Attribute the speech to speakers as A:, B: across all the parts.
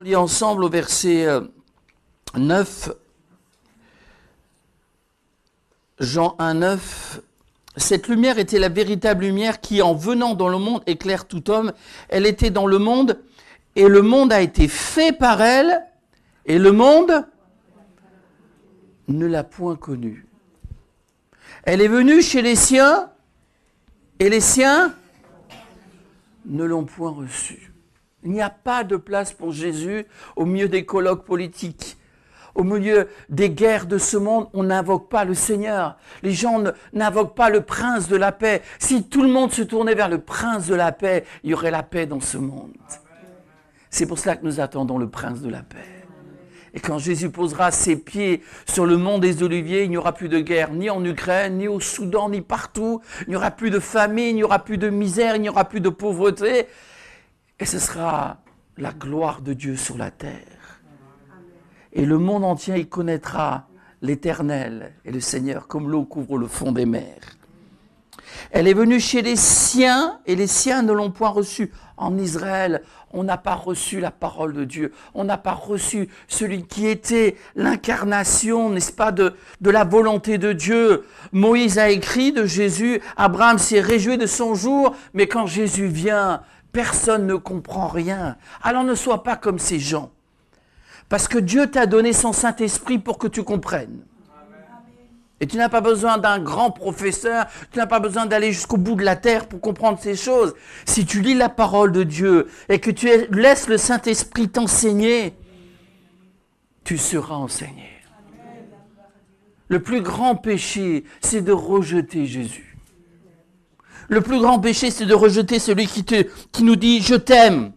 A: On lit ensemble au verset 9, Jean 1, 9. Cette lumière était la véritable lumière qui, en venant dans le monde, éclaire tout homme. Elle était dans le monde, et le monde a été fait par elle, et le monde ne l'a point connue. Elle est venue chez les siens, et les siens ne l'ont point reçue. Il n'y a pas de place pour Jésus au milieu des colloques politiques. Au milieu des guerres de ce monde, on n'invoque pas le Seigneur. Les gens n'invoquent pas le prince de la paix. Si tout le monde se tournait vers le prince de la paix, il y aurait la paix dans ce monde. C'est pour cela que nous attendons le prince de la paix. Et quand Jésus posera ses pieds sur le mont des Oliviers, il n'y aura plus de guerre, ni en Ukraine, ni au Soudan, ni partout. Il n'y aura plus de famine, il n'y aura plus de misère, il n'y aura plus de pauvreté. Et ce sera la gloire de Dieu sur la terre. Et le monde entier, il connaîtra l'Éternel et le Seigneur comme l'eau couvre le fond des mers. Elle est venue chez les siens et les siens ne l'ont point reçue. En Israël, on n'a pas reçu la parole de Dieu. On n'a pas reçu celui qui était l'incarnation, n'est-ce pas, de la volonté de Dieu. Moïse a écrit de Jésus, Abraham s'est réjoui de son jour, mais quand Jésus vient, personne ne comprend rien. Alors ne sois pas comme ces gens. Parce que Dieu t'a donné son Saint-Esprit pour que tu comprennes. Et tu n'as pas besoin d'un grand professeur, tu n'as pas besoin d'aller jusqu'au bout de la terre pour comprendre ces choses. Si tu lis la parole de Dieu et que tu laisses le Saint-Esprit t'enseigner, tu seras enseigné. Le plus grand péché, c'est de rejeter Jésus. Le plus grand péché, c'est de rejeter celui qui nous dit « je t'aime ».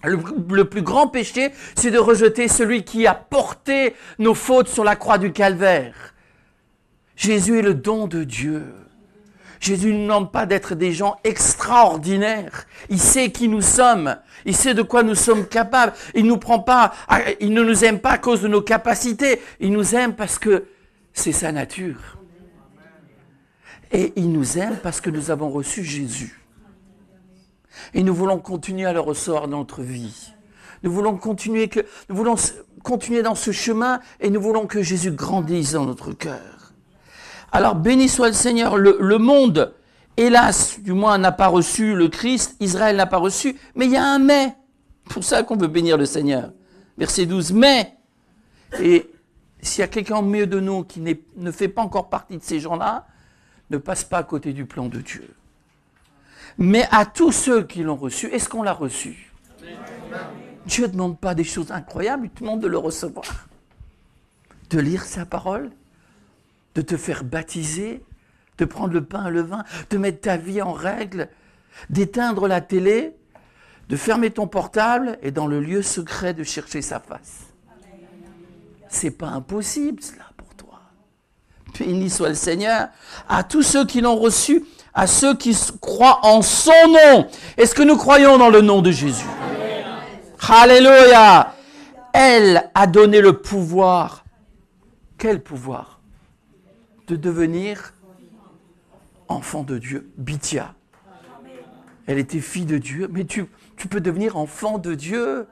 A: Le plus grand péché, c'est de rejeter celui qui a porté nos fautes sur la croix du calvaire. Jésus est le don de Dieu. Jésus ne nous demande pas d'être des gens extraordinaires. Il sait qui nous sommes. Il sait de quoi nous sommes capables. Il ne nous aime pas à cause de nos capacités. Il nous aime parce que c'est sa nature. Et il nous aime parce que nous avons reçu Jésus. Et nous voulons continuer à le recevoir dans notre vie. Nous voulons continuer dans ce chemin et nous voulons que Jésus grandisse dans notre cœur. Alors béni soit le Seigneur. Le monde, hélas, du moins n'a pas reçu le Christ. Israël n'a pas reçu. Mais il y a un mais. C'est pour ça qu'on veut bénir le Seigneur. Verset 12. Mais. Et s'il y a quelqu'un au milieu de nous qui ne fait pas encore partie de ces gens-là, ne passe pas à côté du plan de Dieu. Mais à tous ceux qui l'ont reçu, est-ce qu'on l'a reçu? Dieu ne demande pas des choses incroyables, il te demande de le recevoir. De lire sa parole, de te faire baptiser, de prendre le pain et le vin, de mettre ta vie en règle, d'éteindre la télé, de fermer ton portable et dans le lieu secret de chercher sa face. C'est pas impossible cela. Béni soit le Seigneur, à tous ceux qui l'ont reçu, à ceux qui croient en son nom. Est-ce que nous croyons dans le nom de Jésus? Alléluia. Elle a donné le pouvoir. Quel pouvoir? De devenir enfant de Dieu. Bithia. Elle était fille de Dieu, mais tu peux devenir enfant de Dieu.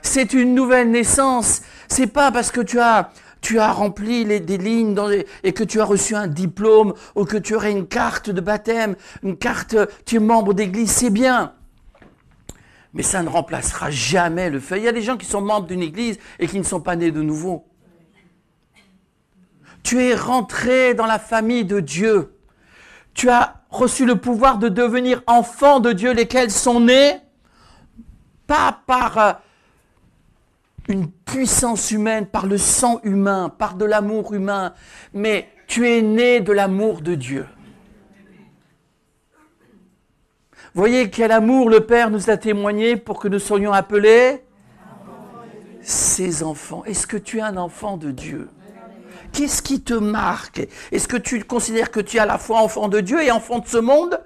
A: C'est une nouvelle naissance. C'est pas parce que tu as rempli des lignes et que tu as reçu un diplôme ou que tu aurais une carte de baptême, tu es membre d'église, c'est bien. Mais ça ne remplacera jamais le fait. Il y a des gens qui sont membres d'une église et qui ne sont pas nés de nouveau. Tu es rentré dans la famille de Dieu. Tu as reçu le pouvoir de devenir enfant de Dieu, lesquels sont nés pas par une puissance humaine, par le sang humain, par de l'amour humain, mais tu es né de l'amour de Dieu. Voyez quel amour le Père nous a témoigné pour que nous soyons appelés ses enfants. Est-ce que tu es un enfant de Dieu? Qu'est-ce qui te marque? Est-ce que tu considères que tu es à la fois enfant de Dieu et enfant de ce monde?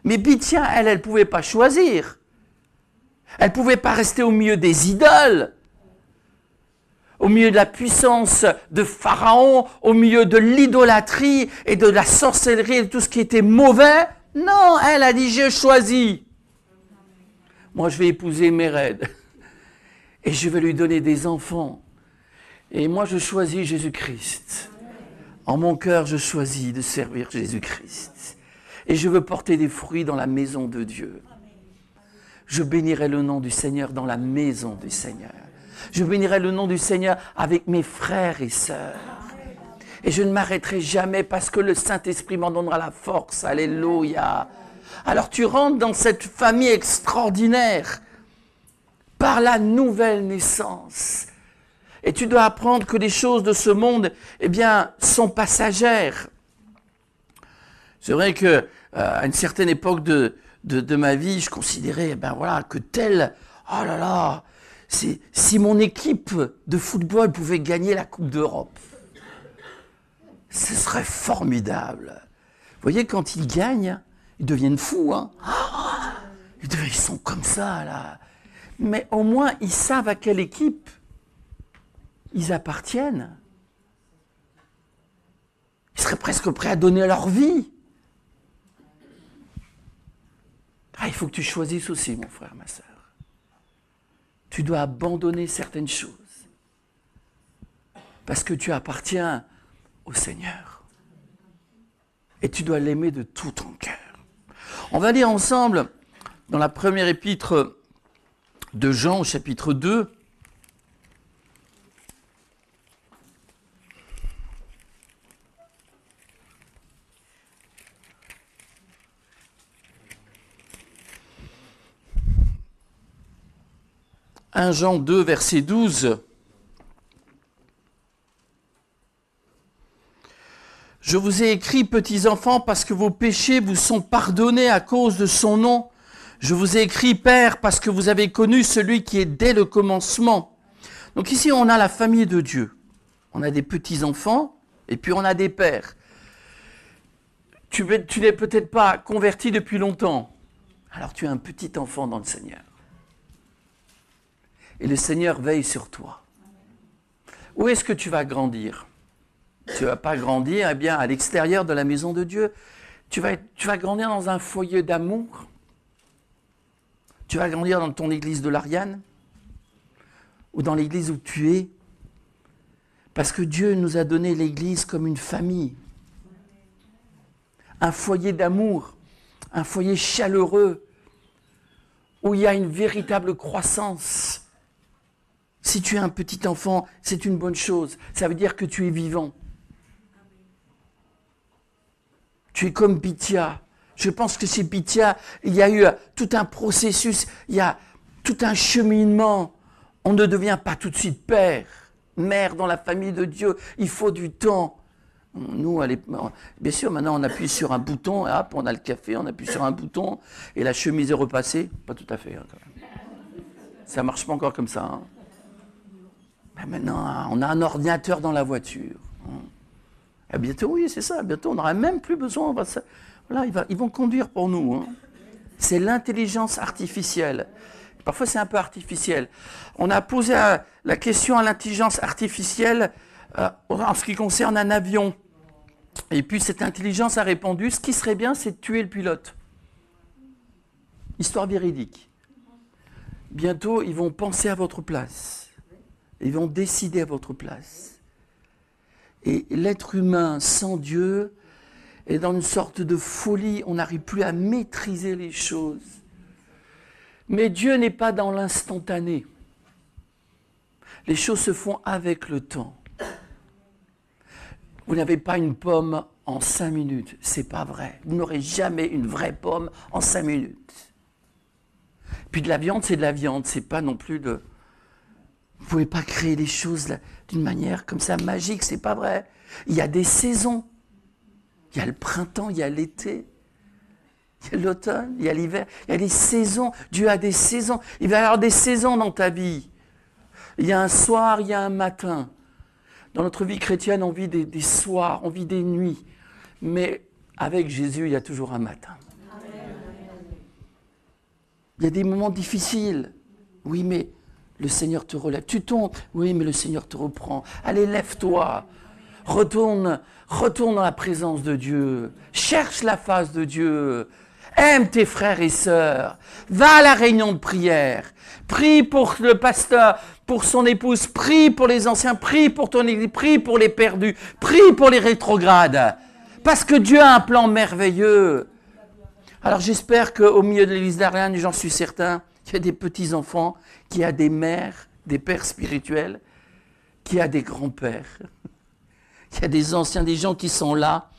A: Mais Bithia, elle ne pouvait pas choisir. Elle ne pouvait pas rester au milieu des idoles. Au milieu de la puissance de Pharaon, au milieu de l'idolâtrie et de la sorcellerie et de tout ce qui était mauvais. Non, elle a dit, j'ai choisi. Moi, je vais épouser Méred. Et je vais lui donner des enfants. Et moi, je choisis Jésus-Christ. En mon cœur, je choisis de servir Jésus-Christ. Et je veux porter des fruits dans la maison de Dieu. Je bénirai le nom du Seigneur dans la maison du Seigneur. Je bénirai le nom du Seigneur avec mes frères et sœurs. Et je ne m'arrêterai jamais parce que le Saint-Esprit m'en donnera la force. Alléluia. Alors tu rentres dans cette famille extraordinaire par la nouvelle naissance. Et tu dois apprendre que les choses de ce monde, eh bien, sont passagères. C'est vrai que à une certaine époque de ma vie, je considérais, ben voilà, que tel, oh là là, si mon équipe de football pouvait gagner la Coupe d'Europe, ce serait formidable. Vous voyez, quand ils gagnent, ils deviennent fous, hein. Ils sont comme ça, là. Mais au moins, ils savent à quelle équipe ils appartiennent. Ils seraient presque prêts à donner leur vie. Il faut que tu choisisses aussi, mon frère, ma sœur. Tu dois abandonner certaines choses. Parce que tu appartiens au Seigneur. Et tu dois l'aimer de tout ton cœur. On va lire ensemble dans la première épître de Jean, au chapitre 2. « 1 Jean 2, verset 12. « Je vous ai écrit, petits enfants, parce que vos péchés vous sont pardonnés à cause de son nom. Je vous ai écrit, Père, parce que vous avez connu celui qui est dès le commencement. » Donc ici, on a la famille de Dieu. On a des petits-enfants, et puis on a des pères. Tu n'es peut-être pas converti depuis longtemps. Alors tu es un petit enfant dans le Seigneur. Et le Seigneur veille sur toi. Où est-ce que tu vas grandir? Tu ne vas pas grandir, eh bien, à l'extérieur de la maison de Dieu. Tu vas grandir dans un foyer d'amour. Tu vas grandir dans ton église de l'Ariane. Ou dans l'église où tu es. Parce que Dieu nous a donné l'église comme une famille. Un foyer d'amour. Un foyer chaleureux. Où il y a une véritable croissance. Si tu es un petit enfant, c'est une bonne chose. Ça veut dire que tu es vivant. Tu es comme Bithia. Je pense que chez Bithia, il y a eu tout un processus, il y a tout un cheminement. On ne devient pas tout de suite père, mère dans la famille de Dieu. Il faut du temps. Nous, bien sûr, maintenant on appuie sur un bouton, et hop, on a le café, on appuie sur un bouton, et la chemise est repassée. Pas tout à fait, hein, quand même. Ça ne marche pas encore comme ça, hein. Maintenant, on a un ordinateur dans la voiture. Et bientôt, oui, c'est ça. Bientôt, on n'aura même plus besoin. Voilà, ils vont conduire pour nous. Hein. C'est l'intelligence artificielle. Parfois, c'est un peu artificiel. On a posé la question à l'intelligence artificielle en ce qui concerne un avion. Et puis, cette intelligence a répondu, ce qui serait bien, c'est de tuer le pilote. Histoire véridique. Bientôt, ils vont penser à votre place. Ils vont décider à votre place. Et l'être humain sans Dieu est dans une sorte de folie. On n'arrive plus à maîtriser les choses. Mais Dieu n'est pas dans l'instantané. Les choses se font avec le temps. Vous n'avez pas une pomme en 5 minutes. C'est pas vrai. Vous n'aurez jamais une vraie pomme en 5 minutes. Puis de la viande, c'est de la viande. C'est pas non plus de... Vous ne pouvez pas créer les choses d'une manière comme ça magique, c'est pas vrai. Il y a des saisons. Il y a le printemps, il y a l'été, il y a l'automne, il y a l'hiver. Il y a des saisons. Dieu a des saisons. Il va y avoir des saisons dans ta vie. Il y a un soir, il y a un matin. Dans notre vie chrétienne, on vit des soirs, on vit des nuits. Mais avec Jésus, il y a toujours un matin. Il y a des moments difficiles. Oui, mais... le Seigneur te relève. Tu tombes. Oui, mais le Seigneur te reprend. Allez, lève-toi. Retourne dans la présence de Dieu. Cherche la face de Dieu. Aime tes frères et sœurs. Va à la réunion de prière. Prie pour le pasteur, pour son épouse. Prie pour les anciens. Prie pour ton église. Prie pour les perdus. Prie pour les rétrogrades. Parce que Dieu a un plan merveilleux. Alors j'espère qu'au milieu de l'église d'Ariane, j'en suis certain, il y a des petits-enfants, qu'il y a des mères, des pères spirituels, qu'il y a des grands-pères. Il y a des anciens, des gens qui sont là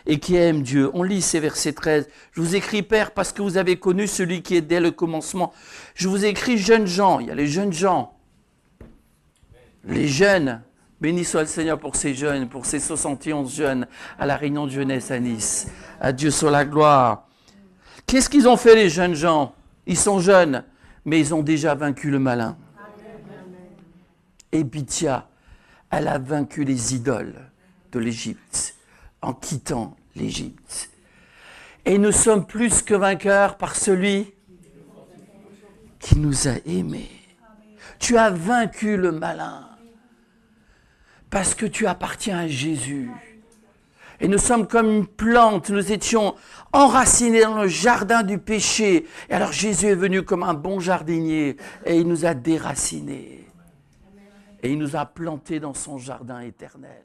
A: et qui aiment Dieu. On lit ces versets 13. Je vous écris, Père, parce que vous avez connu celui qui est dès le commencement. Je vous écris, jeunes gens. Il y a les jeunes gens. Les jeunes. Béni soit le Seigneur pour ces jeunes, pour ces 71 jeunes à la réunion de jeunesse à Nice. À Dieu soit la gloire. Qu'est-ce qu'ils ont fait, les jeunes gens? Ils sont jeunes, mais ils ont déjà vaincu le malin. Et Bithia, elle a vaincu les idoles de l'Égypte en quittant l'Égypte. Et nous sommes plus que vainqueurs par celui qui nous a aimés. Tu as vaincu le malin parce que tu appartiens à Jésus. Et nous sommes comme une plante, nous étions enracinés dans le jardin du péché. Et alors Jésus est venu comme un bon jardinier et il nous a déracinés. Et il nous a plantés dans son jardin éternel.